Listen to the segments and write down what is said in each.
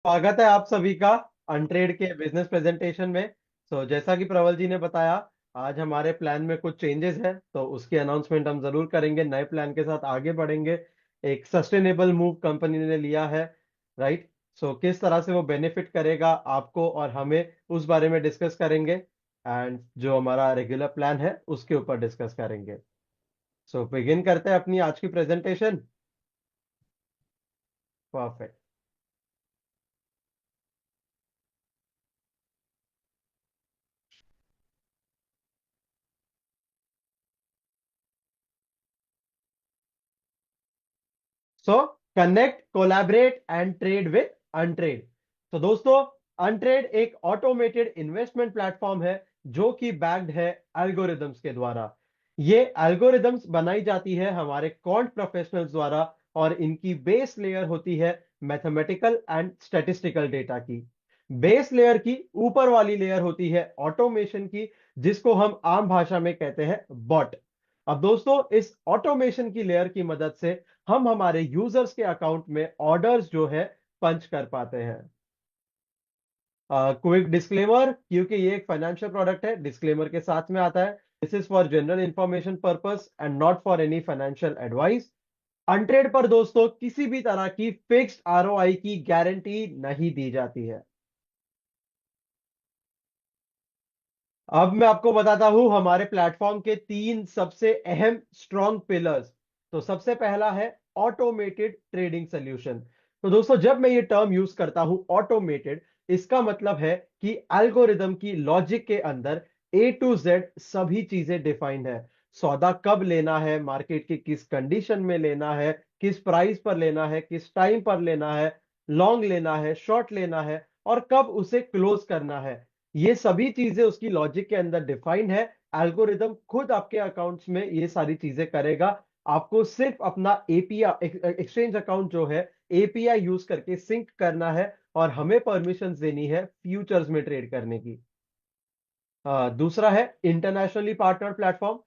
स्वागत है आप सभी का अनट्रेड के बिजनेस प्रेजेंटेशन में। जैसा कि प्रवल जी ने बताया, आज हमारे प्लान में कुछ चेंजेस है, तो उसकी अनाउंसमेंट हम जरूर करेंगे। नए प्लान के साथ आगे बढ़ेंगे। एक सस्टेनेबल मूव कंपनी ने लिया है, राइट। किस तरह से वो बेनिफिट करेगा आपको और हमें, उस बारे में डिस्कस करेंगे। एंड जो हमारा रेगुलर प्लान है उसके ऊपर डिस्कस करेंगे। बिगिन करते हैं अपनी आज की presentation. Perfect. So connect, collaborate and trade with Untrade. तो दोस्तों, अनट्रेड एक ऑटोमेटेड इन्वेस्टमेंट प्लेटफॉर्म है जो कि बैक्ड है एल्गोरिदम्स के द्वारा। ये एल्गोरिदम्स बनाई जाती है हमारे क्वांट प्रोफेशनल्स द्वारा, और इनकी बेस लेयर होती है मैथमेटिकल एंड स्टैटिस्टिकल डेटा की। बेस लेयर की ऊपर वाली लेयर होती है ऑटोमेशन की, जिसको हम आम भाषा में कहते हैं बॉट। अब दोस्तों, इस ऑटोमेशन की लेयर की मदद से हम हमारे यूजर्स के अकाउंट में ऑर्डर्स जो है पंच कर पाते हैं। क्विक डिस्क्लेमर, क्योंकि ये एक फाइनेंशियल प्रोडक्ट है, डिस्क्लेमर के साथ में आता है। This is for general information purpose and not for any financial advice. Untrade पर दोस्तों किसी भी तरह की फिक्स्ड आरओआई की गारंटी नहीं दी जाती है। अब मैं आपको बताता हूं हमारे प्लेटफॉर्म के तीन सबसे अहम स्ट्रॉन्ग पिलर्स। तो सबसे पहला है ऑटोमेटेड ट्रेडिंग सोल्यूशन। तो दोस्तों, जब मैं ये टर्म यूज करता हूं ऑटोमेटेड, इसका मतलब है कि एल्गोरिदम की लॉजिक के अंदर ए टू जेड सभी चीजें डिफाइंड है। सौदा कब लेना है, मार्केट की किस कंडीशन में लेना है, किस प्राइस पर लेना है, किस टाइम पर लेना है, लॉन्ग लेना है, शॉर्ट लेना है, और कब उसे क्लोज करना है। ये सभी चीजें उसकी लॉजिक के अंदर डिफाइंड है। एल्गोरिदम खुद आपके अकाउंट्स में ये सारी चीजें करेगा। आपको सिर्फ अपना एपीआई, एक्सचेंज अकाउंट जो है, एपीआई यूज करके सिंक करना है, और हमें परमिशंस देनी है फ्यूचर्स में ट्रेड करने की। दूसरा है इंटरनेशनली पार्टनर प्लेटफॉर्म।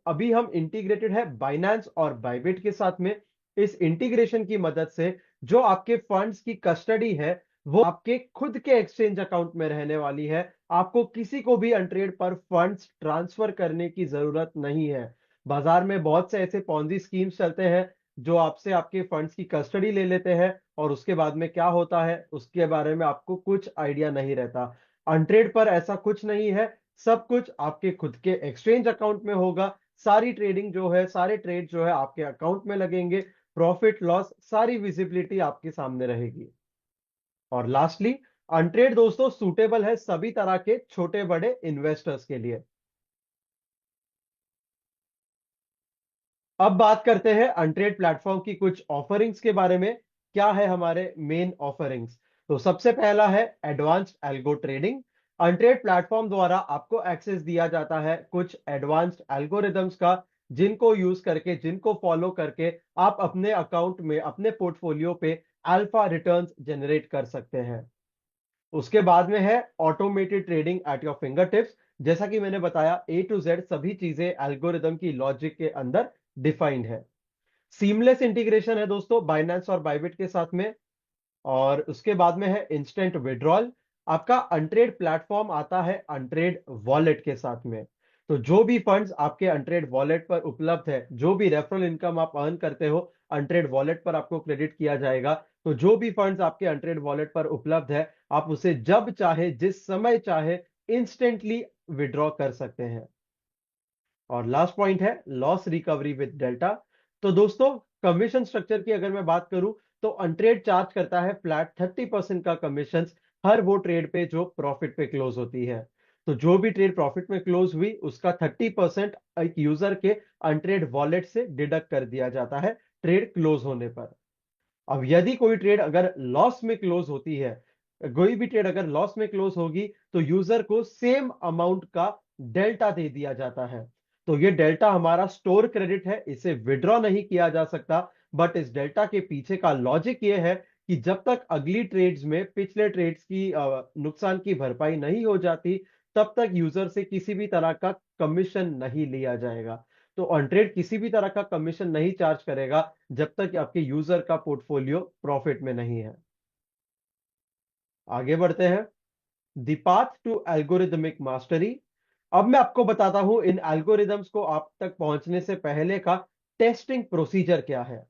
अभी हम इंटीग्रेटेड है बाइनेंस और बाइबिट के साथ में। इस इंटीग्रेशन की मदद से जो आपके फंड्स की कस्टडी है, वो आपके खुद के एक्सचेंज अकाउंट में रहने वाली है। आपको किसी को भी अनट्रेड पर फंड्स ट्रांसफर करने की जरूरत नहीं है। बाजार में बहुत से ऐसे पॉन्जी स्कीम्स चलते हैं जो आपसे आपके फंड्स की कस्टडी ले लेते हैं, और उसके बाद में क्या होता है उसके बारे में आपको कुछ आइडिया नहीं रहता। अनट्रेड पर ऐसा कुछ नहीं है। सब कुछ आपके खुद के एक्सचेंज अकाउंट में होगा। सारी ट्रेडिंग जो है, सारे ट्रेड जो है आपके अकाउंट में लगेंगे। प्रॉफिट लॉस सारी विजिबिलिटी आपके सामने रहेगी। और लास्टली, अनट्रेड दोस्तों सूटेबल है सभी तरह के छोटे बड़े इन्वेस्टर्स के लिए। अब बात करते हैं अनट्रेड प्लेटफॉर्म की कुछ ऑफरिंग्स के बारे में। क्या है हमारे मेन ऑफरिंग्स? तो सबसे पहला है एडवांस्ड एल्गो ट्रेडिंग। अनट्रेड प्लेटफॉर्म द्वारा आपको एक्सेस दिया जाता है कुछ एडवांस्ड एल्गोरिदम्स का, जिनको यूज करके, जिनको फॉलो करके आप अपने अकाउंट में, अपने पोर्टफोलियो पे अल्फा रिटर्न्स जनरेट कर सकते हैं। उसके बाद में है automated trading at your finger tips. जैसा कि मैंने बताया, ए टू जेड सभी चीजें एल्गोरिदम की लॉजिक के अंदर डिफाइंड है। सीमलेस इंटीग्रेशन है दोस्तों बाइनेंस और बाइबिट के साथ में। और उसके बाद में है इंस्टेंट विड्रॉल। आपका अनट्रेड प्लेटफॉर्म आता है अनट्रेड वॉलेट के साथ में। तो जो भी फंड्स आपके अनट्रेड वॉलेट पर उपलब्ध है, जो भी रेफरल इनकम आप अर्न करते हो, अनट्रेड वॉलेट पर आपको क्रेडिट किया जाएगा। तो जो भी फंड्स आपके अनट्रेड वॉलेट पर उपलब्ध है, आप उसे जब चाहे, जिस समय चाहे, इंस्टेंटली विड्रॉ कर सकते हैं। और लास्ट पॉइंट है लॉस रिकवरी विद डेल्टा। तो दोस्तों, कमीशन स्ट्रक्चर की अगर मैं बात करूं, तो अनट्रेड चार्ज करता है फ्लैट 30% का कमीशन हर वो ट्रेड पे जो प्रॉफिट पे क्लोज होती है। तो जो भी ट्रेड प्रॉफिट में क्लोज हुई, उसका 30% एक यूजर के अनट्रेड वॉलेट से डिडक्ट कर दिया जाता है ट्रेड क्लोज होने पर। अब यदि कोई ट्रेड अगर लॉस में क्लोज होती है, कोई भी ट्रेड अगर लॉस में क्लोज होगी, तो यूजर को सेम अमाउंट का डेल्टा दे दिया जाता है। तो ये डेल्टा हमारा स्टोर क्रेडिट है, इसे विड्रॉ नहीं किया जा सकता। बट इस डेल्टा के पीछे का लॉजिक ये है कि जब तक अगली ट्रेड्स में पिछले ट्रेड्स की नुकसान की भरपाई नहीं हो जाती, तब तक यूजर से किसी भी तरह का कमीशन नहीं लिया जाएगा। तो ऑनट्रेड किसी भी तरह का कमीशन नहीं चार्ज करेगा जब तक आपके यूजर का पोर्टफोलियो प्रॉफिट में नहीं है। आगे बढ़ते हैं। The path to algorithmic mastery. अब मैं आपको बताता हूं इन एल्गोरिदम्स को आप तक पहुंचने से पहले का टेस्टिंग प्रोसीजर क्या है।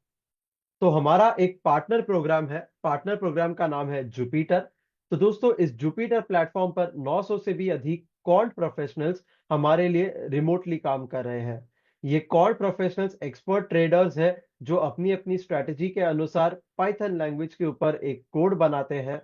तो हमारा एक पार्टनर प्रोग्राम है, पार्टनर प्रोग्राम का नाम है जुपिटर। तो दोस्तों इस जुपिटर प्लेटफॉर्म पर 900 से भी अधिक क्वांट प्रोफेशनल्स हमारे लिए रिमोटली काम कर रहे हैं। ये क्वांट प्रोफेशनल्स एक्सपर्ट ट्रेडर्स हैं जो अपनी अपनी स्ट्रेटजी के अनुसार पाइथन लैंग्वेज के ऊपर एक कोड बनाते हैं,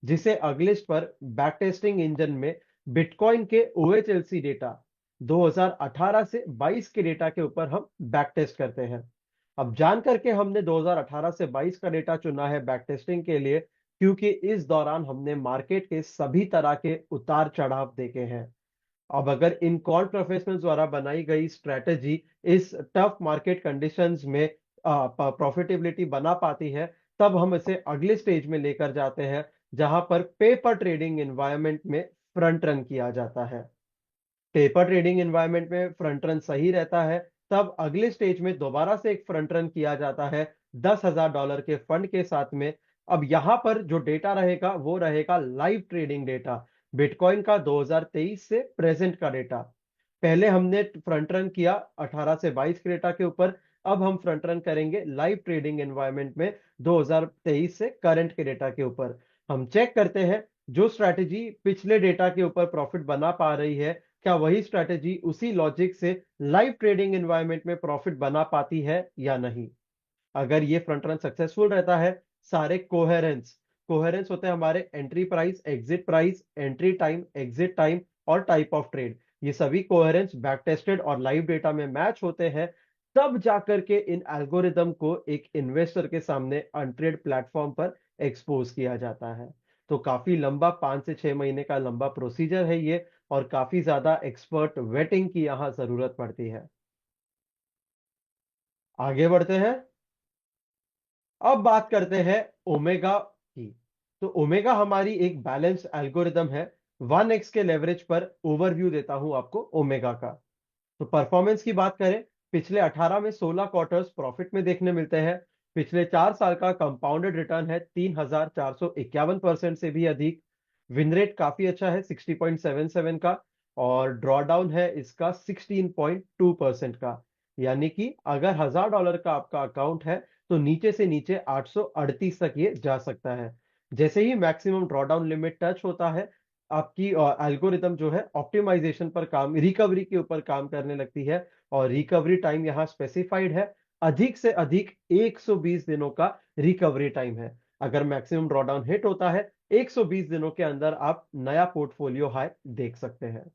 जिसे अगलिस्ट पर बैक टेस्टिंग इंजन में बिटकॉइन के OHLC डेटा 2018 से 22 के डेटा के ऊपर हम बैक टेस्ट करते हैं। अब जान करके हमने 2018 से 22 का डेटा चुना है बैक टेस्टिंग के लिए, क्योंकि इस दौरान हमने मार्केट के सभी तरह के उतार चढ़ाव देखे हैं। अब अगर इन कॉल प्रोफेशनल्स द्वारा बनाई गई स्ट्रेटेजी इस टफ मार्केट कंडीशंस में प्रॉफिटेबिलिटी बना पाती है, तब हम इसे अगले स्टेज में लेकर जाते हैं, जहां पर पेपर ट्रेडिंग एनवायरनमेंट में फ्रंट रन किया जाता है। पेपर ट्रेडिंग एनवायरनमेंट में फ्रंट रन सही रहता है, तब अगले स्टेज में दोबारा से एक फ्रंट रन किया जाता है $10,000 के फंड के साथ में। अब यहां पर जो डेटा रहेगा वो रहेगा लाइव ट्रेडिंग डेटा, बिटकॉइन का 2023 से प्रेजेंट का डेटा। पहले हमने फ्रंट रन किया 18 से 22 के डेटा के ऊपर, अब हम फ्रंट रन करेंगे लाइव ट्रेडिंग एनवायरनमेंट में 2023 से करंट के डेटा के ऊपर। हम चेक करते हैं जो स्ट्रैटेजी पिछले डेटा के ऊपर प्रॉफिट बना पा रही है, क्या वही स्ट्रैटेजी उसी लॉजिक से लाइव ट्रेडिंग एनवायरनमेंट में प्रॉफिट बना पाती है या नहीं। अगर ये फ्रंट रन सक्सेसफुल रहता है, सारे कोहेरेंस कोहेरेंस होते हैं हमारे entry price, entry time, exit time और टाइप ऑफ ट्रेड, ये सभी कोहेरेंस बैक टेस्टेड और लाइव डेटा में मैच होते हैं, तब जाकर के इन एल्गोरिदम को एक इन्वेस्टर के सामने अनट्रेड प्लेटफॉर्म पर एक्सपोज किया जाता है। तो काफी लंबा 5 से 6 महीने का लंबा प्रोसीजर है ये, और काफी ज्यादा एक्सपर्ट वेटिंग की यहां जरूरत पड़ती है। आगे बढ़ते हैं। अब बात करते हैं ओमेगा की। तो ओमेगा हमारी एक बैलेंस एल्गोरिदम है। 1x के लेवरेज पर ओवरव्यू देता हूं आपको ओमेगा का। तो परफॉर्मेंस की बात करें, पिछले 18 में 16 क्वार्टर्स प्रॉफिट में देखने मिलते हैं। पिछले 4 साल का कंपाउंडेड रिटर्न है 3,451% से भी अधिक। विन रेट काफी अच्छा है 60.77 का, और ड्रॉडाउन है इसका 16.2% का। यानी कि अगर $1,000 का आपका अकाउंट है, तो नीचे से नीचे 838 तक ये जा सकता है। जैसे ही मैक्सिमम ड्रॉडाउन लिमिट टच होता है, आपकी एल्गोरिदम जो है ऑप्टिमाइजेशन पर काम, रिकवरी के ऊपर काम करने लगती है, और रिकवरी टाइम यहाँ स्पेसिफाइड है, अधिक से अधिक 120 दिनों का रिकवरी टाइम है। अगर मैक्सिमम ड्रॉडाउन हिट होता है, 120 दिनों के अंदर आप नया पोर्टफोलियो हाई देख सकते हैं।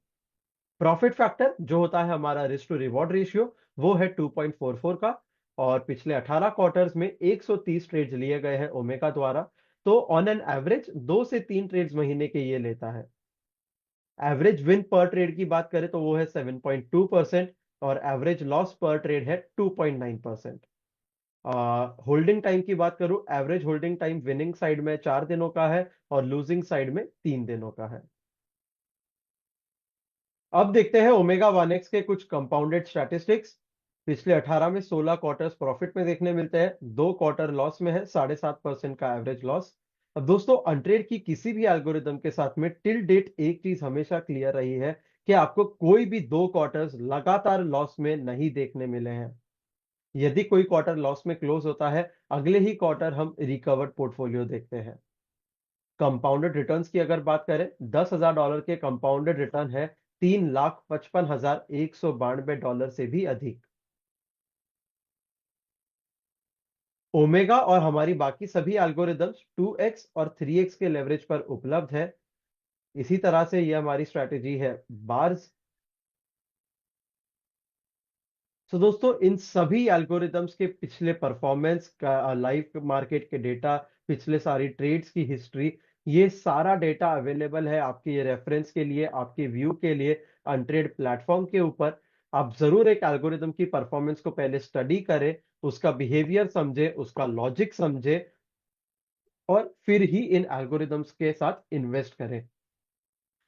प्रॉफिट फैक्टर जो होता है हमारा रिस्क टू रिवॉर्ड रेशियो, वो है 2.44 का, और पिछले 18 क्वार्टर्स में 130 ट्रेड्स लिए गए हैं ओमेगा द्वारा। तो ऑन एन एवरेज 2 से 3 ट्रेड्स महीने के ये लेता है। एवरेज विन पर ट्रेड की बात करें तो वो है 7.2%, और एवरेज लॉस पर ट्रेड है 2.9%। होल्डिंग टाइम की बात करूं, average holding time winning side में 4 दिनों का है, और लूजिंग साइड में 3 दिनों का है। अब देखते हैं ओमेगा 1x के कुछ कंपाउंडेड स्टैटिस्टिक्स। पिछले 18 में 16 क्वार्टर्स प्रॉफिट में देखने मिलते हैं, 2 क्वार्टर लॉस में है, 7.5% का एवरेज लॉस। अब दोस्तों अनट्रेड की किसी भी एल्गोरिदम के साथ में टिल डेट एक चीज हमेशा क्लियर रही है कि आपको कोई भी 2 क्वार्टर्स लगातार लॉस में नहीं देखने मिले हैं। यदि कोई क्वार्टर लॉस में क्लोज होता है, अगले ही क्वार्टर हम रिकवर्ड पोर्टफोलियो देखते हैं। कंपाउंडेड रिटर्न्स की अगर बात करें, $10,000 के कंपाउंडेड रिटर्न है $3,55,192 से भी अधिक। ओमेगा और हमारी बाकी सभी एल्गोरिदम्स 2x और 3x के लेवरेज पर उपलब्ध है। इसी तरह से यह हमारी स्ट्रैटेजी है बार्स। तो दोस्तों इन सभी एल्गोरिदम्स के पिछले परफॉर्मेंस का, लाइव मार्केट के डेटा, पिछले सारी ट्रेड्स की हिस्ट्री, ये सारा डेटा अवेलेबल है आपके ये रेफरेंस के लिए, आपके व्यू के लिए अनट्रेड प्लेटफॉर्म के ऊपर। आप जरूर एक एल्गोरिदम की परफॉर्मेंस को पहले स्टडी करें, उसका बिहेवियर समझे, उसका लॉजिक समझे, और फिर ही इन एल्गोरिदम्स के साथ इन्वेस्ट करें।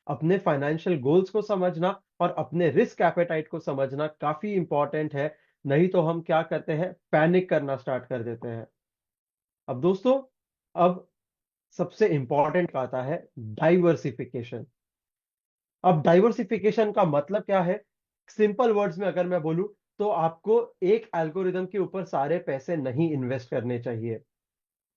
अपने फाइनेंशियल गोल्स को समझना और अपने रिस्क एपेटाइट को समझना काफी इंपॉर्टेंट है। नहीं तो हम क्या करते हैं, पैनिक करना स्टार्ट कर देते हैं। अब दोस्तों, अब सबसे इंपॉर्टेंट आता है डाइवर्सिफिकेशन। अब डाइवर्सिफिकेशन का मतलब क्या है? सिंपल वर्ड्स में अगर मैं बोलूं तो आपको एक एल्गोरिदम के ऊपर सारे पैसे नहीं इन्वेस्ट करने चाहिए।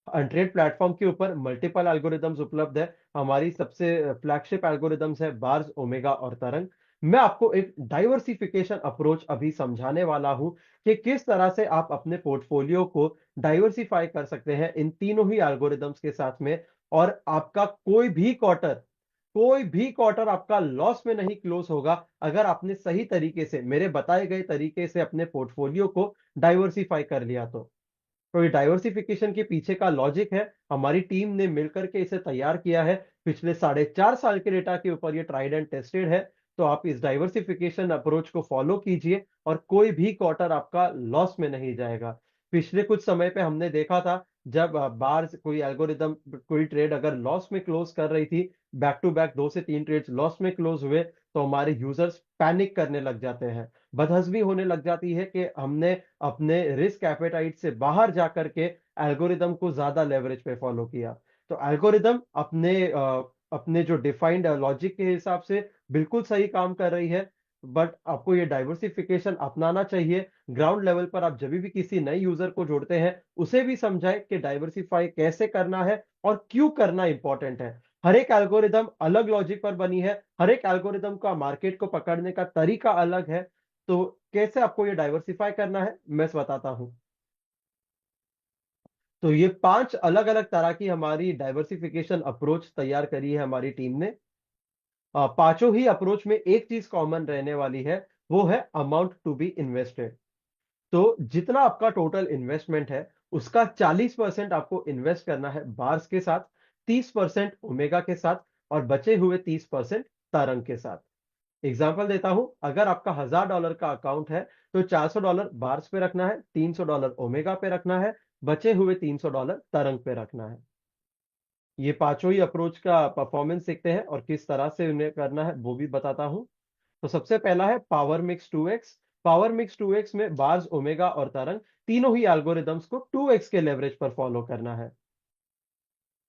अनट्रेड प्लेटफॉर्म के ऊपर मल्टीपल एल्गोरिदम्स उपलब्ध है। हमारी सबसे फ्लैगशिप एल्गोरिदम्स है बार्स, ओमेगा और तरंग। मैं आपको एक डाइवर्सिफिकेशन अप्रोच अभी समझाने वाला हूं कि किस तरह से आप अपने पोर्टफोलियो को डाइवर्सिफाई कर सकते हैं इन तीनों ही एल्गोरिदम्स के साथ में। और आपका कोई भी क्वार्टर आपका लॉस में नहीं क्लोज होगा अगर आपने सही तरीके से, मेरे बताए गए तरीके से अपने पोर्टफोलियो को डाइवर्सिफाई कर लिया तो ये डाइवर्सिफिकेशन के पीछे का लॉजिक है, हमारी टीम ने मिलकर के इसे तैयार किया है। पिछले 4.5 साल के डेटा के ऊपर ये ट्राइड एंड टेस्टेड है। तो आप इस डाइवर्सिफिकेशन अप्रोच को फॉलो कीजिए और कोई भी क्वार्टर आपका लॉस में नहीं जाएगा। पिछले कुछ समय पे हमने देखा था, जब बार्स कोई एल्गोरिदम कोई ट्रेड अगर लॉस में क्लोज कर रही थी, बैक टू बैक 2 से 3 ट्रेड्स लॉस में क्लोज हुए, तो हमारे यूजर्स पैनिक करने लग जाते हैं, बदहजमी होने लग जाती है कि हमने अपने रिस्क एपेटाइट से बाहर जाकर के एल्गोरिदम को ज्यादा लेवरेज पे फॉलो किया। तो एल्गोरिदम अपने जो डिफाइंड लॉजिक के हिसाब से बिल्कुल सही काम कर रही है, बट आपको ये डाइवर्सिफिकेशन अपनाना चाहिए। ग्राउंड लेवल पर आप जब भी किसी नए यूजर को जोड़ते हैं, उसे भी समझाएं कि डाइवर्सिफाई कैसे करना है और क्यों करना इंपॉर्टेंट है। हर एक एल्गोरिदम अलग लॉजिक पर बनी है, हर एक एल्गोरिदम का मार्केट को पकड़ने का तरीका अलग है। तो कैसे आपको ये डाइवर्सिफाई करना है मैं बताता हूं। तो ये 5 अलग अलग तरह की हमारी डाइवर्सिफिकेशन अप्रोच तैयार करी है हमारी टीम ने। पांचों ही अप्रोच में एक चीज कॉमन रहने वाली है, वो है अमाउंट टू बी इन्वेस्टेड। तो जितना आपका टोटल इन्वेस्टमेंट है, उसका 40% आपको इन्वेस्ट करना है बार्स के साथ, 30% ओमेगा के साथ और बचे हुए 30% तरंग के साथ। एग्जाम्पल देता हूं, अगर आपका $1000 का अकाउंट है तो $400 बार्स पे रखना है, $300 ओमेगा पे रखना है, बचे हुए $300 तरंग पे रखना है। ये पांचों ही अप्रोच का परफॉर्मेंस देखते हैं और किस तरह से उन्हें करना है वो भी बताता हूं। तो सबसे पहला है power mix 2x। Power mix 2x में बार्स, ओमेगा और तरंग तीनों ही एल्गोरिदम्स को 2x के लेवरेज पर फॉलो करना है।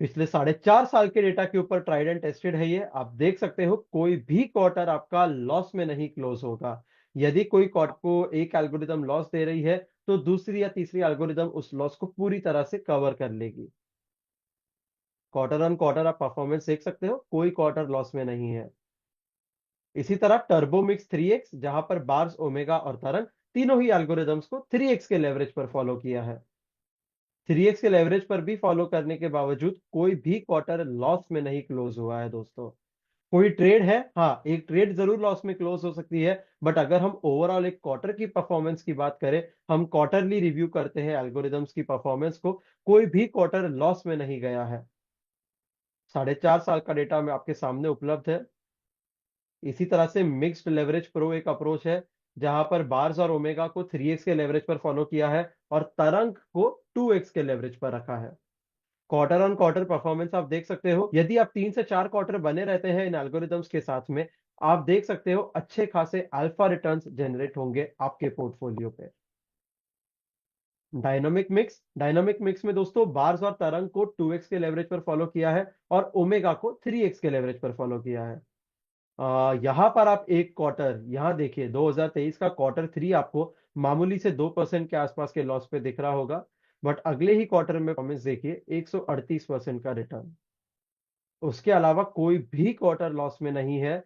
पिछले 4.5 साल के डेटा के ऊपर ट्राइड एंड टेस्टेड है ये। आप देख सकते हो कोई भी क्वार्टर आपका लॉस में नहीं क्लोज होगा। यदि कोई क्वार्टर को एक एल्गोरिदम लॉस दे रही है, तो दूसरी या तीसरी एल्गोरिदम उस लॉस को पूरी तरह से कवर कर लेगी। क्वार्टर ऑन क्वार्टर आप परफॉर्मेंस देख सकते हो, कोई क्वार्टर लॉस में नहीं है। इसी तरह टर्बोमिक्स 3x, जहां पर बार्स, ओमेगा और तरंग तीनों ही एल्गोरिदम्स को 3x के लेवरेज पर फॉलो किया है। 3x के लेवरेज पर भी फॉलो करने के बावजूद कोई भी क्वार्टर लॉस में नहीं क्लोज हुआ है दोस्तों। कोई ट्रेड है, हाँ, एक ट्रेड जरूर लॉस में क्लोज हो सकती है, बट अगर हम ओवरऑल एक क्वार्टर की परफॉर्मेंस की बात करें, हम क्वार्टरली रिव्यू करते हैं एल्गोरिदम्स की परफॉर्मेंस को, कोई भी क्वार्टर लॉस में नहीं गया है। 4.5 साल का डेटा में आपके सामने उपलब्ध है। इसी तरह से मिक्स्ड लेवरेज प्रो एक अप्रोच है, जहां पर बार्स और ओमेगा को 3x के लेवरेज पर फॉलो किया है और तरंग को 2x के लेवरेज पर रखा है। क्वार्टर ऑन क्वार्टर परफॉर्मेंस आप देख सकते हो, यदि आप 3 से 4 क्वार्टर बने रहते हैं इन एल्गोरिदम्स के साथ में, आप देख सकते हो अच्छे खासे अल्फा रिटर्न्स जनरेट होंगे आपके पोर्टफोलियो पे। डायनामिक मिक्स में दोस्तों बार्स और तरंग को 2x के लेवरेज पर फॉलो किया है और ओमेगा को 3x के लेवरेज पर फॉलो किया है। यहां पर आप एक क्वार्टर, यहां देखिए 2023 का क्वार्टर 3 आपको मामूली से 2% के आसपास के लॉस पे दिख रहा होगा, बट अगले ही क्वार्टर में परफॉर्मेंस देखिए 138% का रिटर्न। उसके अलावा कोई भी क्वार्टर लॉस में नहीं है।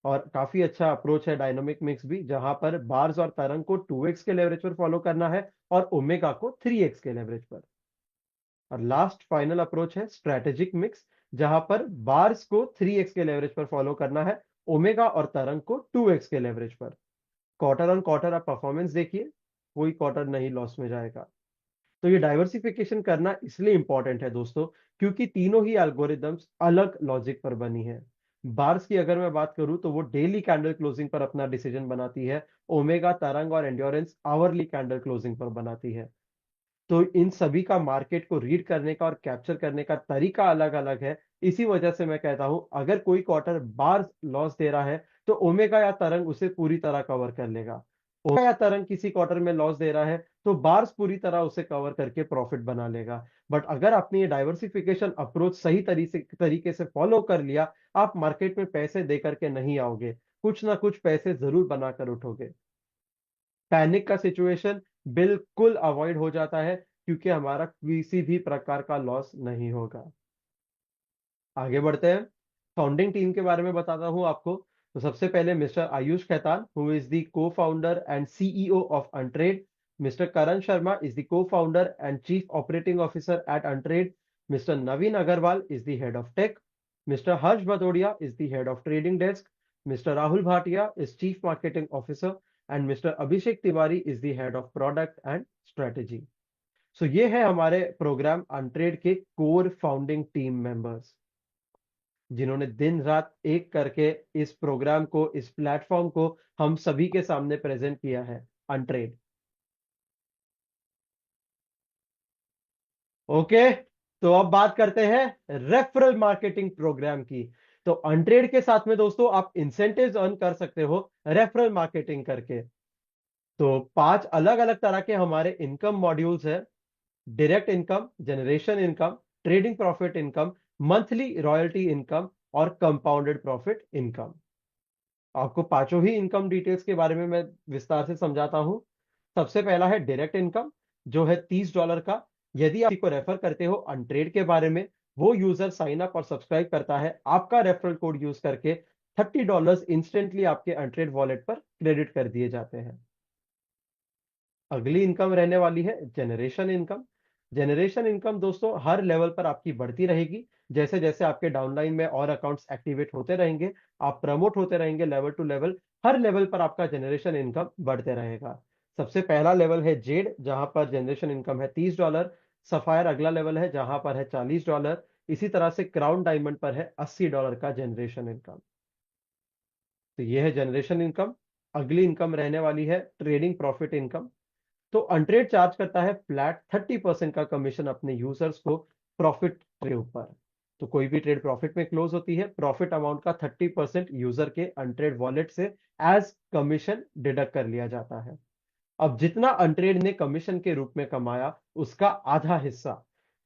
और काफी अच्छा अप्रोच है डायनामिक मिक्स भी, जहां पर बार्स और तरंग को 2x के लेवरेज पर फॉलो करना है और ओमेगा को 3x के लेवरेज पर। और लास्ट फाइनल अप्रोच है स्ट्रेटेजिक मिक्स, जहां पर बार्स को 3x के लेवरेज पर फॉलो करना है, ओमेगा और तरंग को 2x के लेवरेज पर। क्वार्टर ऑन क्वार्टर आप परफॉर्मेंस देखिए, कोई क्वार्टर नहीं लॉस में जाएगा। तो ये डाइवर्सिफिकेशन करना इसलिए इंपॉर्टेंट है दोस्तों, क्योंकि तीनों ही एल्गोरिदम्स अलग लॉजिक पर बनी है। बार्स की अगर मैं बात करूं तो वो डेली कैंडल क्लोजिंग पर अपना डिसीजन बनाती है। ओमेगा, तरंग और एंड्योरेंस आवरली कैंडल क्लोजिंग पर बनाती है। तो इन सभी का मार्केट को रीड करने का और कैप्चर करने का तरीका अलग अलग है। इसी वजह से मैं कहता हूं, अगर कोई क्वार्टर बार लॉस दे रहा है, तो ओमेगा या तरंग उसे पूरी तरह कवर कर लेगा। ओमेगा या तरंग किसी क्वार्टर में लॉस दे रहा है, तो बार्स पूरी तरह उसे कवर करके प्रॉफिट बना लेगा। बट अगर आपने ये डाइवर्सिफिकेशन अप्रोच सही तरीके से फॉलो कर लिया, आप मार्केट में पैसे दे करके नहीं आओगे, कुछ ना कुछ पैसे जरूर बनाकर उठोगे। पैनिक का सिचुएशन बिल्कुल अवॉइड हो जाता है, क्योंकि हमारा किसी भी प्रकार का लॉस नहीं होगा। आगे बढ़ते हैं, फाउंडिंग टीम के बारे में बताता हूं आपको। तो सबसे पहले mister Ayush Khetan, who is the co founder and CEO of Untrade. Mister Karan Sharma is the co founder and chief operating officer at Untrade. Mister Naveen Agarwal is the head of tech. Mister Harsh Bhadauria is the head of trading desk. Mister Rahul Bhatia is chief marketing officer and mister Abhishek Tiwari is the head of product and strategy. So ये है हमारे programme अनट्रेड के core founding team members, जिन्होंने दिन रात एक करके इस प्रोग्राम को, इस प्लेटफॉर्म को हम सभी के सामने प्रेजेंट किया है, अनट्रेड। ओके, तो अब बात करते हैं रेफरल मार्केटिंग प्रोग्राम की। तो अनट्रेड के साथ में दोस्तों आप इंसेंटिव्स अर्न कर सकते हो रेफरल मार्केटिंग करके। तो 5 अलग अलग तरह के हमारे इनकम मॉड्यूल्स है: direct income, generation income, trading profit income, monthly royalty income और कंपाउंडेड प्रॉफिट इनकम। आपको पांचों ही इनकम डिटेल्स के बारे में मैं विस्तार से समझाता हूं। सबसे पहला है डायरेक्ट इनकम, जो है $30 का। यदि आप किसी को रेफर करते हो अनट्रेड के बारे में, वो यूजर साइन अप और सब्सक्राइब करता है, आपका रेफरल कोड यूज करके $30 इंस्टेंटली आपके अनट्रेड वॉलेट पर क्रेडिट कर दिए जाते हैं। अगली इनकम रहने वाली है जनरेशन इनकम। जनरेशन इनकम दोस्तों हर लेवल पर आपकी बढ़ती रहेगी, जैसे जैसे आपके डाउनलाइन में और अकाउंट्स एक्टिवेट होते रहेंगे, आप प्रमोट होते रहेंगे लेवल टू लेवल, हर लेवल पर आपका जनरेशन इनकम बढ़ते रहेगा। सबसे पहला लेवल है जेड, जहां पर जनरेशन इनकम है $30। सफायर अगला लेवल है, जहां पर है $40। इसी तरह से क्राउन डायमंड पर है $80 का जनरेशन इनकम। तो ये है जनरेशन इनकम। अगली इनकम रहने वाली है ट्रेडिंग प्रॉफिट इनकम। तो अनट्रेड चार्ज करता है फ्लैट 30% का कमीशन अपने यूजर्स को प्रॉफिट के ऊपर। तो कोई भी ट्रेड प्रॉफिट में क्लोज होती है, प्रॉफिट अमाउंट का 30% यूजर के अनट्रेड वॉलेट से एज कमीशन डिडक्ट कर लिया जाता है। अब जितना अनट्रेड ने कमीशन के रूप में कमाया, उसका आधा हिस्सा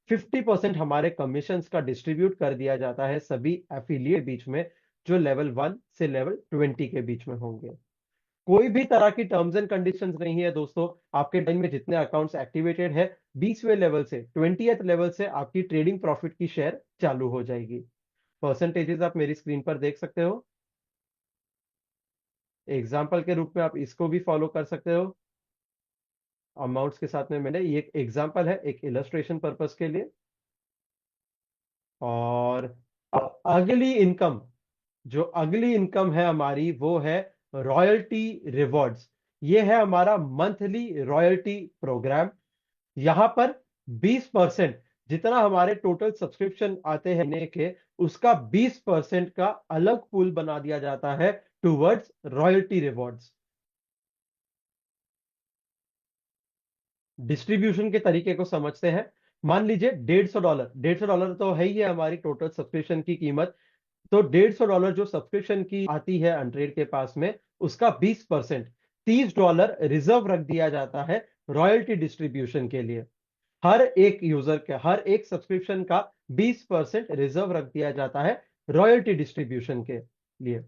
50% हमारे कमीशन का डिस्ट्रीब्यूट कर दिया जाता है सभी एफिलिएट बीच में, जो लेवल 1 से लेवल 20 के बीच में होंगे। कोई भी तरह की टर्म्स एंड कंडीशंस नहीं है दोस्तों। आपके टाइम में जितने अकाउंट्स एक्टिवेटेड है, 20वें लेवल से 20th लेवल से आपकी ट्रेडिंग प्रॉफिट की शेयर चालू हो जाएगी। परसेंटेजेस आप मेरी स्क्रीन पर देख सकते हो। एग्जाम्पल के रूप में आप इसको भी फॉलो कर सकते हो। अमाउंट्स के साथ में मैंने ये एक एग्जाम्पल है, एक इलस्ट्रेशन पर्पस के लिए। और अब अगली इनकम, जो अगली इनकम है हमारी, वो है रॉयल्टी रिवॉर्ड्स। ये है हमारा मंथली रॉयल्टी प्रोग्राम। यहां पर 20%, जितना हमारे टोटल सब्सक्रिप्शन आते हैं महीने के, उसका 20% का अलग पूल बना दिया जाता है टुवर्ड्स रॉयल्टी रिवॉर्ड्स। डिस्ट्रीब्यूशन के तरीके को समझते हैं। मान लीजिए $150, $150 तो है ही है हमारी टोटल सब्सक्रिप्शन की कीमत। तो $150 जो सब्सक्रिप्शन की आती है अनट्रेड के पास में, उसका 20% $30 रिजर्व रख दिया जाता है रॉयल्टी डिस्ट्रीब्यूशन के लिए। हर एक यूजर के हर एक सब्सक्रिप्शन का 20% रिजर्व रख दिया जाता है रॉयल्टी डिस्ट्रीब्यूशन के लिए।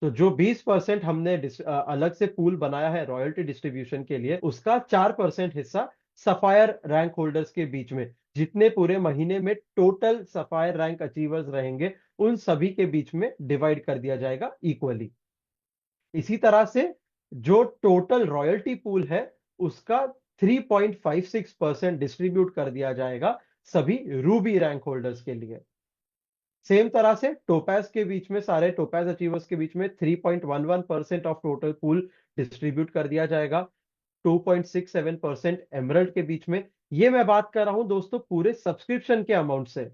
तो जो 20% हमने अलग से पूल बनाया है रॉयल्टी डिस्ट्रीब्यूशन के लिए, उसका 4% हिस्सा सफायर रैंक होल्डर्स के बीच में, जितने पूरे महीने में टोटल सफायर रैंक अचीवर्स रहेंगे, उन सभी के बीच में डिवाइड कर दिया जाएगा इक्वली। इसी तरह से जो टोटल रॉयल्टी पूल है, उसका 3.56% डिस्ट्रीब्यूट कर दिया जाएगा सभी रूबी रैंक होल्डर्स के लिए। सेम तरह से टोपैज के बीच में, सारे टोपैज अचीवर्स के बीच में 3.11% ऑफ टोटल पूल डिस्ट्रीब्यूट कर दिया जाएगा। 2.67% एमरल्ड के बीच में। ये मैं बात कर रहा हूं दोस्तों पूरे सब्सक्रिप्शन के अमाउंट से।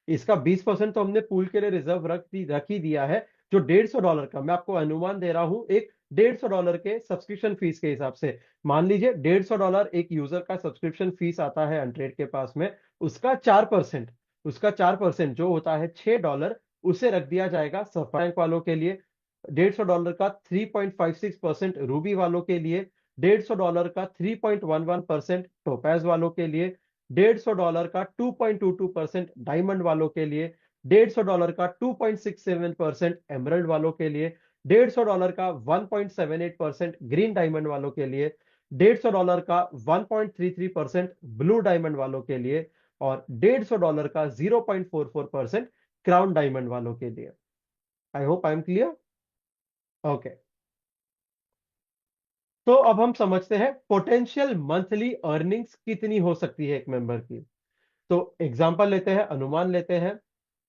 इसका 20% तो हमने पूल के लिए रिजर्व रख ही दिया है। जो $150 का, मैं आपको अनुमान दे रहा हूं एक $150 के सब्सक्रिप्शन फीस के हिसाब से। मान लीजिए $150 एक यूजर का सब्सक्रिप्शन फीस आता है अनट्रेड के पास में, उसका 4%, जो होता है $6, उसे रख दिया जाएगा सफायर वालों के लिए। $150 का 3.56% रूबी वालों के लिए, $150 का 3.11% टोपैज वालों के लिए, $150 का 2.22% डायमंड वालों के लिए, $150 का 2.67% एमरल्ड वालों के लिए, $150 का 1.78% ग्रीन डायमंड वालों के लिए, $150 का 1.33% ब्लू डायमंड वालों के लिए, और $150 का 0.44% क्राउन डायमंड वालों के लिए। I hope I am clear. Okay, तो अब हम समझते हैं पोटेंशियल मंथली अर्निंग्स कितनी हो सकती है एक मेंबर की। तो एग्जांपल लेते हैं, अनुमान लेते हैं।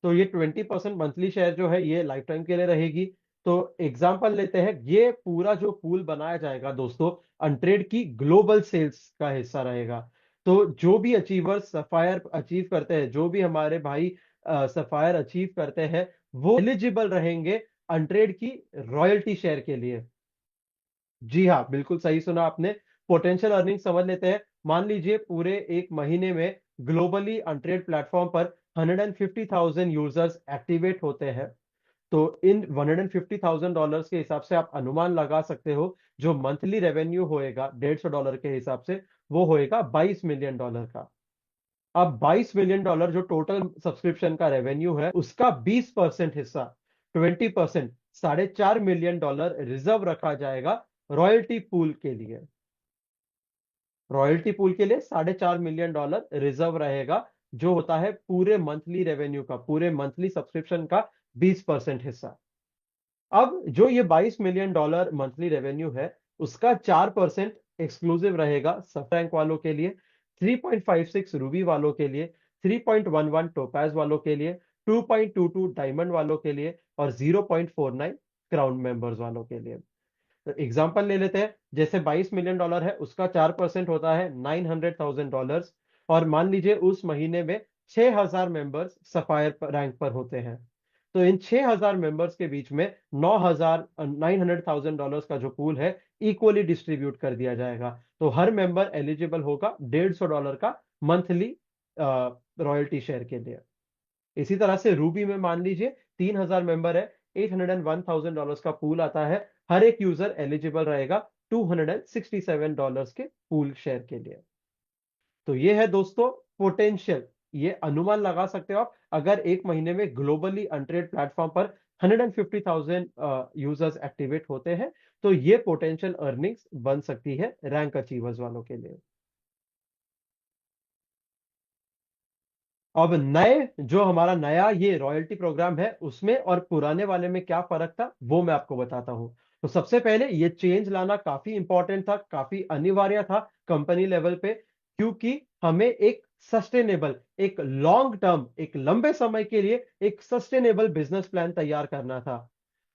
तो ये 20% मंथली शेयर जो है ये लाइफ टाइम के लिए रहेगी। तो एग्जांपल लेते हैं, ये पूरा जो पूल बनाया जाएगा दोस्तों, अनट्रेड की ग्लोबल सेल्स का हिस्सा रहेगा। तो जो भी अचीवर्स सफायर अचीव करते हैं, जो भी हमारे भाई सफायर अचीव करते हैं, वो एलिजिबल रहेंगे अनट्रेड की रॉयल्टी शेयर के लिए। जी हाँ, बिल्कुल सही सुना आपने। पोटेंशियल अर्निंग समझ लेते हैं। मान लीजिए पूरे एक महीने में ग्लोबली अनट्रेड प्लेटफॉर्म पर 150,000 यूजर्स एक्टिवेट होते हैं। तो इन $150,000 के हिसाब से आप अनुमान लगा सकते हो जो मंथली रेवेन्यू होएगा $150 के हिसाब से, वो होएगा $22 मिलियन का। अब $22 मिलियन जो टोटल सब्सक्रिप्शन का रेवेन्यू है, उसका 20% हिस्सा, 20%, $4.5 मिलियन रिजर्व रखा जाएगा रॉयल्टी पूल के लिए। रॉयल्टी पूल के लिए $4.5 मिलियन रिजर्व रहेगा, जो होता है पूरे मंथली रेवेन्यू का, पूरे मंथली सब्सक्रिप्शन का 20% हिस्सा। अब जो ये $22 मिलियन मंथली रेवेन्यू है, उसका 4% एक्सक्लूसिव रहेगा सब रैंक वालों के लिए, 3.56 रूबी वालों के लिए, 3.11 टोपैज वालों के लिए, 2.22 डायमंड वालों के लिए, और 0.49 क्राउन मेंबर्स वालों के लिए। तो एग्जांपल ले लेते हैं, जैसे $22 मिलियन है, उसका 4% होता है $900,000। और मान लीजिए उस महीने में 6,000 मेंबर्स सफायर रैंक पर होते हैं। तो इन 6,000 मेंबर्स के बीच में $900,000 का जो पूल है, इक्वली डिस्ट्रीब्यूट कर दिया जाएगा। तो हर मेंबर एलिजिबल होगा $150 का मंथली रॉयल्टी शेयर के लिए। इसी तरह से रूबी में मान लीजिए 3,000 मेंबर है, $801,000 का पूल आता है। हर एक यूजर एलिजिबल रहेगा $267 के पूल शेयर के लिए। तो ये है दोस्तों पोटेंशियल। ये अनुमान लगा सकते हो आप, अगर एक महीने में ग्लोबली अनट्रेड प्लेटफॉर्म पर 150,000 यूजर्स एक्टिवेट होते हैं, तो ये पोटेंशियल अर्निंग्स बन सकती है रैंक अचीवर्स वालों के लिए। अब नए, जो हमारा नया ये रॉयल्टी प्रोग्राम है, उसमें और पुराने वाले में क्या फर्क था वो मैं आपको बताता हूं। तो सबसे पहले ये चेंज लाना काफी इंपॉर्टेंट था, काफी अनिवार्य था कंपनी लेवल पे, क्योंकि हमें एक सस्टेनेबल, एक लॉन्ग टर्म, एक लंबे समय के लिए एक सस्टेनेबल बिजनेस प्लान तैयार करना था।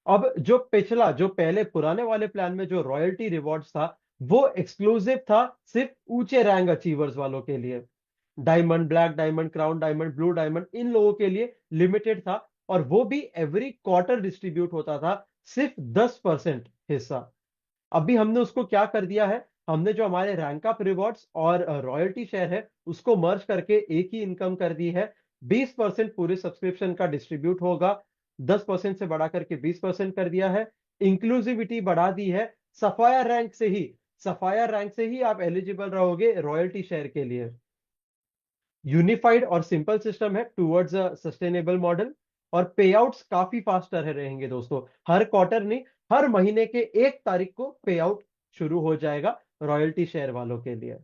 अब जो पिछला, जो पहले पुराने वाले प्लान में जो रॉयल्टी रिवॉर्ड्स था, वो एक्सक्लूसिव था सिर्फ ऊंचे रैंक अचीवर्स वालों के लिए। Diamond, black diamond, crown diamond, blue diamond, इन लोगों के लिए लिमिटेड था। और वो भी एवरी क्वार्टर डिस्ट्रीब्यूट होता था, सिर्फ 10% हिस्सा। अभी हमने उसको क्या कर दिया है, हमने जो हमारे रैंक अप रिवॉर्ड्स और रॉयल्टी शेयर है, उसको मर्ज करके एक ही इनकम कर दी है। 20% पूरे सब्सक्रिप्शन का डिस्ट्रीब्यूट होगा, 10% से बढ़ा करके 20% कर दिया है। इंक्लूसिविटी बढ़ा दी है, सफायर रैंक से ही, सफायर रैंक से ही आप एलिजिबल रहोगे रॉयल्टी शेयर के लिए। यूनिफाइड और सिंपल सिस्टम है टूवर्ड्स अ सस्टेनेबल मॉडल। और पे आउट्स काफी फास्टर है रहेंगे दोस्तों, हर क्वार्टर नहीं, हर महीने के 1 तारीख को पे आउट शुरू हो जाएगा रॉयल्टी शेयर वालों के लिए।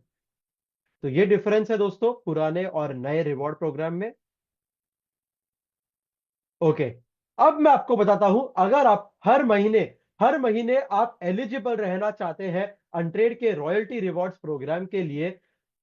तो ये डिफरेंस है दोस्तों पुराने और नए रिवॉर्ड प्रोग्राम में। ओके, अब मैं आपको बताता हूं, अगर आप हर महीने आप एलिजिबल रहना चाहते हैं अनट्रेड के रॉयल्टी रिवॉर्ड्स प्रोग्राम के लिए,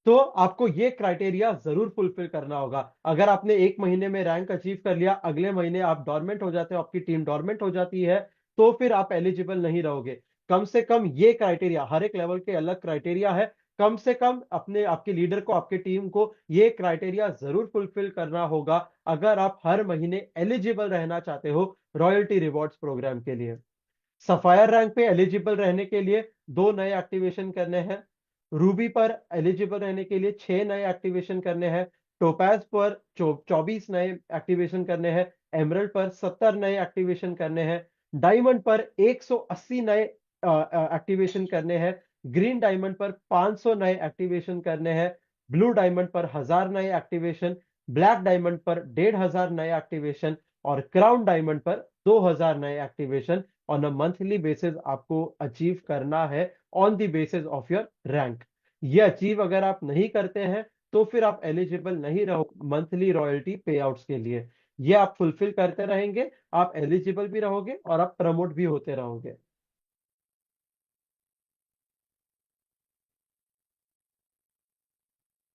तो आपको ये क्राइटेरिया जरूर फुलफिल करना होगा। अगर आपने एक महीने में रैंक अचीव कर लिया, अगले महीने आप डॉर्मेंट हो जाते हो, आपकी टीम डॉर्मेंट हो जाती है, तो फिर आप एलिजिबल नहीं रहोगे। कम से कम ये क्राइटेरिया, हर एक लेवल के अलग क्राइटेरिया है, कम से कम अपने, आपके लीडर को, आपके टीम को ये क्राइटेरिया जरूर फुलफिल करना होगा, अगर आप हर महीने एलिजिबल रहना चाहते हो रॉयल्टी रिवॉर्ड्स प्रोग्राम के लिए। सफायर रैंक पे एलिजिबल रहने के लिए 2 नए एक्टिवेशन करने हैं, रूबी पर एलिजिबल रहने के लिए 6 नए एक्टिवेशन करने हैं, टोपैज पर 24 नए एक्टिवेशन करने हैं, एमरल्ड पर 70 नए एक्टिवेशन करने हैं, डायमंड पर 180 नए एक्टिवेशन करने हैं, ग्रीन डायमंड पर 500 नए एक्टिवेशन करने हैं, ब्लू डायमंड पर 1000 नए एक्टिवेशन, ब्लैक डायमंड पर 1500 नए एक्टिवेशन और क्राउन डायमंड पर 2000 नए activation on a monthly basis आपको अचीव करना है on the basis of your rank. ये अचीव अगर आप नहीं करते हैं तो फिर आप एलिजिबल नहीं रहो मंथली रॉयल्टी पे आउट्स के लिए। ये आप फुलफिल करते रहेंगे, आप एलिजिबल भी रहोगे और आप प्रमोट भी होते रहोगे।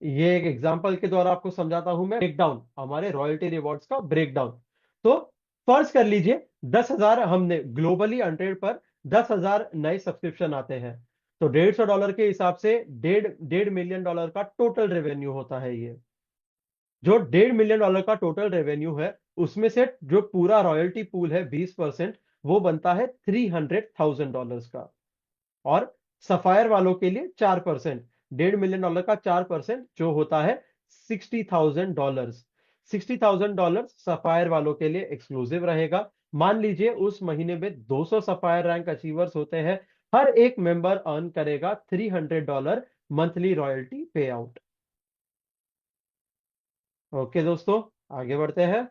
ये एक एग्जांपल के द्वारा आपको समझाता हूं मैं, ब्रेकडाउन हमारे रॉयल्टी रिवॉर्ड्स का ब्रेकडाउन। तो फर्ज कर लीजिए 10,000 हमने ग्लोबली अनट्रेड पर 10,000 नए सब्सक्रिप्शन आते हैं, तो $150 के हिसाब से डेढ़ डेढ़ मिलियन डॉलर का टोटल रेवेन्यू होता है ये। जो $1.5 मिलियन का टोटल रेवेन्यू है उसमें से जो पूरा रॉयल्टी पूल है 20%, वो बनता है $300,000 का। और सफायर वालों के लिए 4%, $1.5 मिलियन का 4% जो होता है $60,000। $60,000 सफायर वालों के लिए एक्सक्लूसिव रहेगा। मान लीजिए उस महीने में 200 सफायर रैंक अचीवर्स होते हैं, हर एक मेंबर अर्न करेगा $300 मंथली रॉयल्टी पे आउट। ओके दोस्तों, आगे बढ़ते हैं।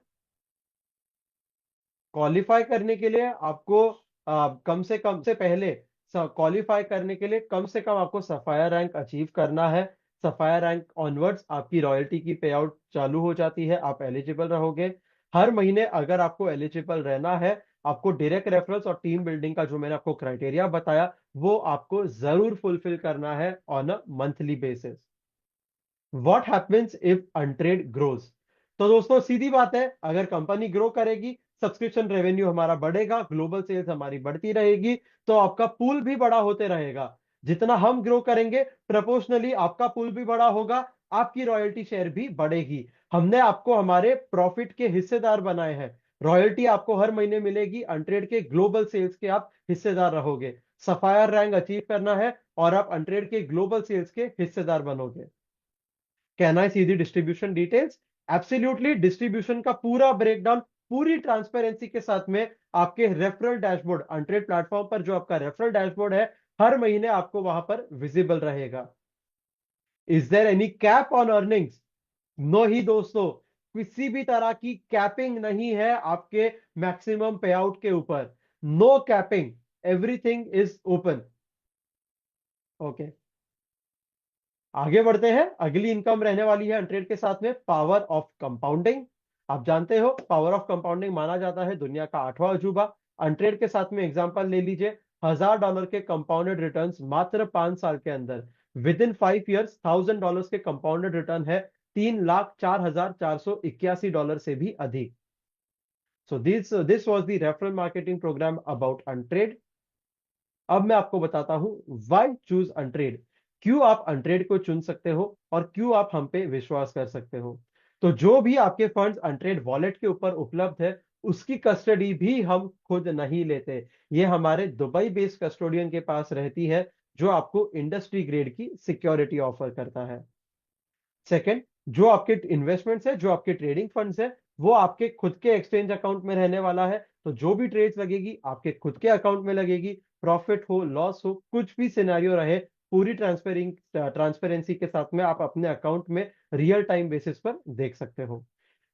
क्वालिफाई करने के लिए आपको कम से पहले क्वालिफाई करने के लिए कम से कम आपको सफायर रैंक अचीव करना है। सफायर रैंक ऑनवर्ड्स आपकी रॉयल्टी की पे आउट चालू हो जाती है, आप एलिजिबल रहोगे। हर महीने अगर आपको एलिजिबल रहना है, आपको डायरेक्ट रेफरल्स और टीम बिल्डिंग का जो मैंने आपको क्राइटेरिया बताया वो आपको जरूर फुलफिल करना है on a monthly basis. What happens if Untrade grows? तो दोस्तों सीधी बात है, अगर कंपनी ग्रो करेगी, सब्सक्रिप्शन रेवेन्यू हमारा बढ़ेगा, ग्लोबल सेल्स हमारी बढ़ती रहेगी, तो आपका पूल भी बड़ा होते रहेगा। जितना हम ग्रो करेंगे प्रोपोर्शनली आपका पूल भी बड़ा होगा, आपकी रॉयल्टी शेयर भी बढ़ेगी। हमने आपको हमारे प्रॉफिट के हिस्सेदार बनाए हैं। रॉयल्टी आपको हर महीने मिलेगी, अनट्रेड के ग्लोबल सेल्स के आप हिस्सेदार रहोगे। सफायर रैंक अचीव करना है और आप अनट्रेड के ग्लोबल सेल्स के हिस्सेदार बनोगे। Can I see the distribution details? Absolutely, distribution का पूरा ब्रेकडाउन पूरी ट्रांसपेरेंसी के साथ में आपके रेफरल डैशबोर्ड, अनट्रेड प्लेटफॉर्म पर जो आपका रेफरल डैशबोर्ड है हर महीने आपको वहां पर विजिबल रहेगा। Is there any cap on earnings? No ही दोस्तों, किसी भी तरह की कैपिंग नहीं है आपके मैक्सिमम पे आउट के ऊपर। No capping, everything is open. Okay, आगे बढ़ते हैं। अगली इनकम रहने वाली है अनट्रेड के साथ में पावर ऑफ कंपाउंडिंग। आप जानते हो पावर ऑफ कंपाउंडिंग माना जाता है दुनिया का 8वां अजूबा। अनट्रेड के साथ में एग्जांपल ले लीजिए, $1,000 के कंपाउंडेड रिटर्न्स मात्र 5 साल के अंदर, विद इन 5 ईयर्स $1,000 के कंपाउंडेड रिटर्न है $3,04,481 से भी अधिक। So this was the referral marketing programme about Untrade. अब मैं आपको बताता हूं वाई चूज अनट्रेड, क्यों आप अनट्रेड को चुन सकते हो और क्यों आप हम पे विश्वास कर सकते हो। तो जो भी आपके फंड्स अनट्रेड वॉलेट के ऊपर उपलब्ध है उसकी कस्टडी भी हम खुद नहीं लेते, ये हमारे दुबई बेस्ड कस्टोडियन के पास रहती है जो आपको इंडस्ट्री ग्रेड की सिक्योरिटी ऑफर करता है। सेकंड, जो आपके इन्वेस्टमेंट्स है, जो आपके ट्रेडिंग फंड्स है, वो आपके खुद के एक्सचेंज अकाउंट में रहने वाला है। तो जो भी ट्रेड्स लगेगी आपके खुद के अकाउंट में लगेगी। प्रॉफिट हो लॉस हो कुछ भी सिनेरियो रहे, पूरी ट्रांसपेरेंसी के साथ में आप अपने अकाउंट में रियल टाइम बेसिस पर देख सकते हो।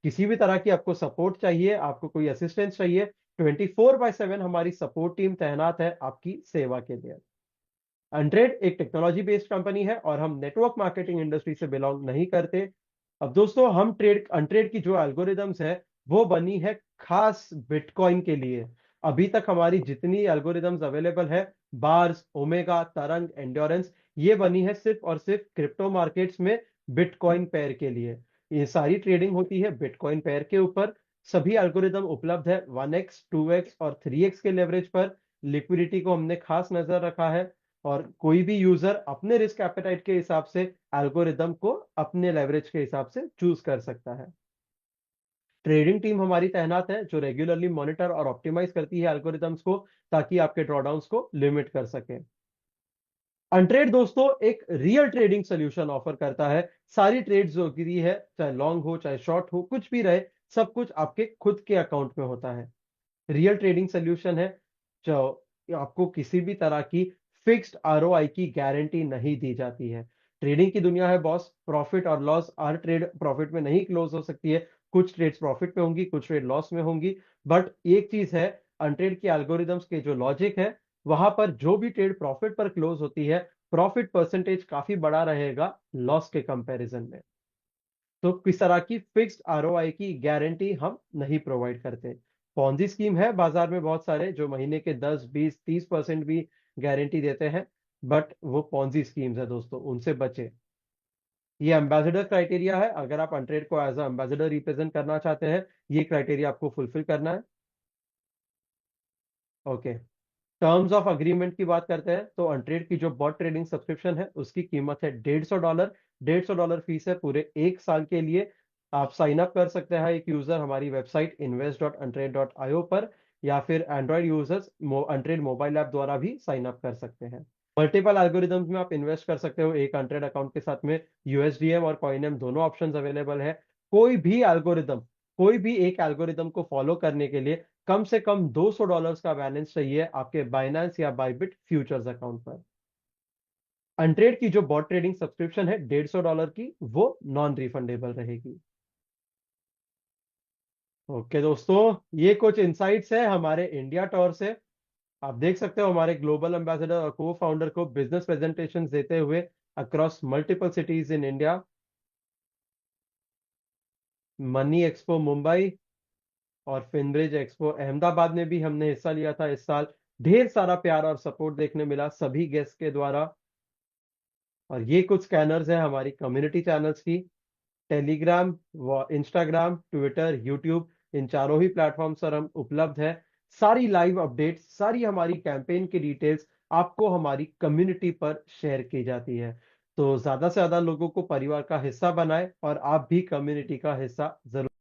किसी भी तरह की आपको सपोर्ट चाहिए, आपको कोई असिस्टेंस चाहिए, 24/7 हमारी सपोर्ट टीम तैनात है आपकी सेवा के लिए। अनट्रेड एक टेक्नोलॉजी बेस्ड कंपनी है और हम नेटवर्क मार्केटिंग इंडस्ट्री से बिलोंग नहीं करते। अब दोस्तों हम अनट्रेड की जो एल्गोरिदम्स है वो बनी है खास बिटकॉइन के लिए। अभी तक हमारी जितनी एल्गोरिदम्स अवेलेबल है, बार्स, ओमेगा, तरंग, एंड्योरेंस, ये बनी है सिर्फ और सिर्फ क्रिप्टो मार्केट्स में बिटकॉइन पेयर के लिए। ये सारी ट्रेडिंग होती है बिटकॉइन पेयर के ऊपर। सभी एल्गोरिदम उपलब्ध है 1x 2x और 3x के लेवरेज पर। लिक्विडिटी को हमने खास नजर रखा है और कोई भी यूजर अपने रिस्क एपेटाइट के हिसाब से एल्गोरिदम को अपने लेवरेज के हिसाब से चूज कर सकता है। ट्रेडिंग टीम हमारी तैनात है जो रेगुलरली मॉनिटर और ऑप्टिमाइज करती है एल्गोरिदम्स को ताकि आपके ड्रॉडाउंस को लिमिट कर सके। अनट्रेड दोस्तों एक रियल ट्रेडिंग सोल्यूशन ऑफर करता है। सारी ट्रेड्स जो की है, चाहे लॉन्ग हो चाहे शॉर्ट हो, कुछ भी रहे, सब कुछ आपके खुद के अकाउंट में होता है। रियल ट्रेडिंग सोल्यूशन है जो आपको किसी भी तरह की फिक्स्ड आरओआई की गारंटी नहीं दी जाती है। ट्रेडिंग की दुनिया है बॉस, प्रॉफिट और लॉस हर ट्रेड प्रॉफिट में नहीं क्लोज हो सकती है। कुछ ट्रेड्स प्रॉफिट में होंगी, कुछ ट्रेड लॉस में होंगी। बट एक चीज है, अनट्रेड के एल्गोरिदम्स के जो लॉजिक है, वहां पर जो भी ट्रेड प्रॉफिट पर क्लोज होती है, प्रॉफिट परसेंटेज काफी बड़ा रहेगा लॉस के कंपैरिजन में। तो किस तरह की फिक्स्ड आरओआई की गारंटी हम नहीं प्रोवाइड करते। पॉन्जी स्कीम है बाजार में बहुत सारे जो महीने के 10, 20, 30% भी गारंटी देते हैं, बट वो पॉन्जी स्कीम्स है दोस्तों, उनसे बचे। ये एम्बेसडर क्राइटेरिया है, अगर आप अनट्रेड को एज एम्बेसडर रिप्रेजेंट करना चाहते हैं, ये क्राइटेरिया आपको फुलफिल करना है। ओके, टर्म्स ऑफ अग्रीमेंट की बात करते हैं तो अनट्रेड की जो बॉट ट्रेडिंग सब्सक्रिप्शन है उसकी कीमत है $150। $150 फीस है पूरे 1 साल के लिए। आप साइन अप कर सकते हैं एक यूजर हमारी वेबसाइट invest.untrade.io पर, या फिर एंड्रॉइड यूजर्स अनट्रेड मोबाइल ऐप द्वारा भी साइन अप कर सकते हैं। मल्टीपल एल्गोरिदम्स में आप इन्वेस्ट कर सकते हो एक अनट्रेड अकाउंट के साथ में। यूएसडीएम और कॉइनएम दोनों ऑप्शंस अवेलेबल है। कोई भी एल्गोरिदम, कोई भी एक एल्गोरिदम को फॉलो करने के लिए कम से कम $200 का बैलेंस चाहिए आपके बाइनेंस या बाइबिट फ्यूचर्स अकाउंट पर। अनट्रेड की जो बॉट ट्रेडिंग सब्सक्रिप्शन है $150 की, वो नॉन रिफंडेबल रहेगी। ओके दोस्तों, ये कुछ इंसाइट्स है हमारे इंडिया टूर से। आप देख सकते हो हमारे ग्लोबल एम्बेसडर और को फाउंडर को बिजनेस प्रेजेंटेशन देते हुए across multiple cities in India. Money expo Mumbai और फिनब्रिज एक्सपो अहमदाबाद में भी हमने हिस्सा लिया था इस साल। ढेर सारा प्यार और सपोर्ट देखने मिला सभी गेस्ट के द्वारा। और ये कुछ स्कैनर्स हैं हमारी कम्युनिटी चैनल्स की। टेलीग्राम व इंस्टाग्राम, ट्विटर, यूट्यूब, इन चारों ही प्लेटफॉर्म्स पर हम उपलब्ध है। सारी लाइव अपडेट्स, सारी हमारी कैंपेन की डिटेल्स आपको हमारी कम्युनिटी पर शेयर की जाती है। तो ज्यादा से ज्यादा लोगों को परिवार का हिस्सा बनाए और आप भी कम्युनिटी का हिस्सा जरूर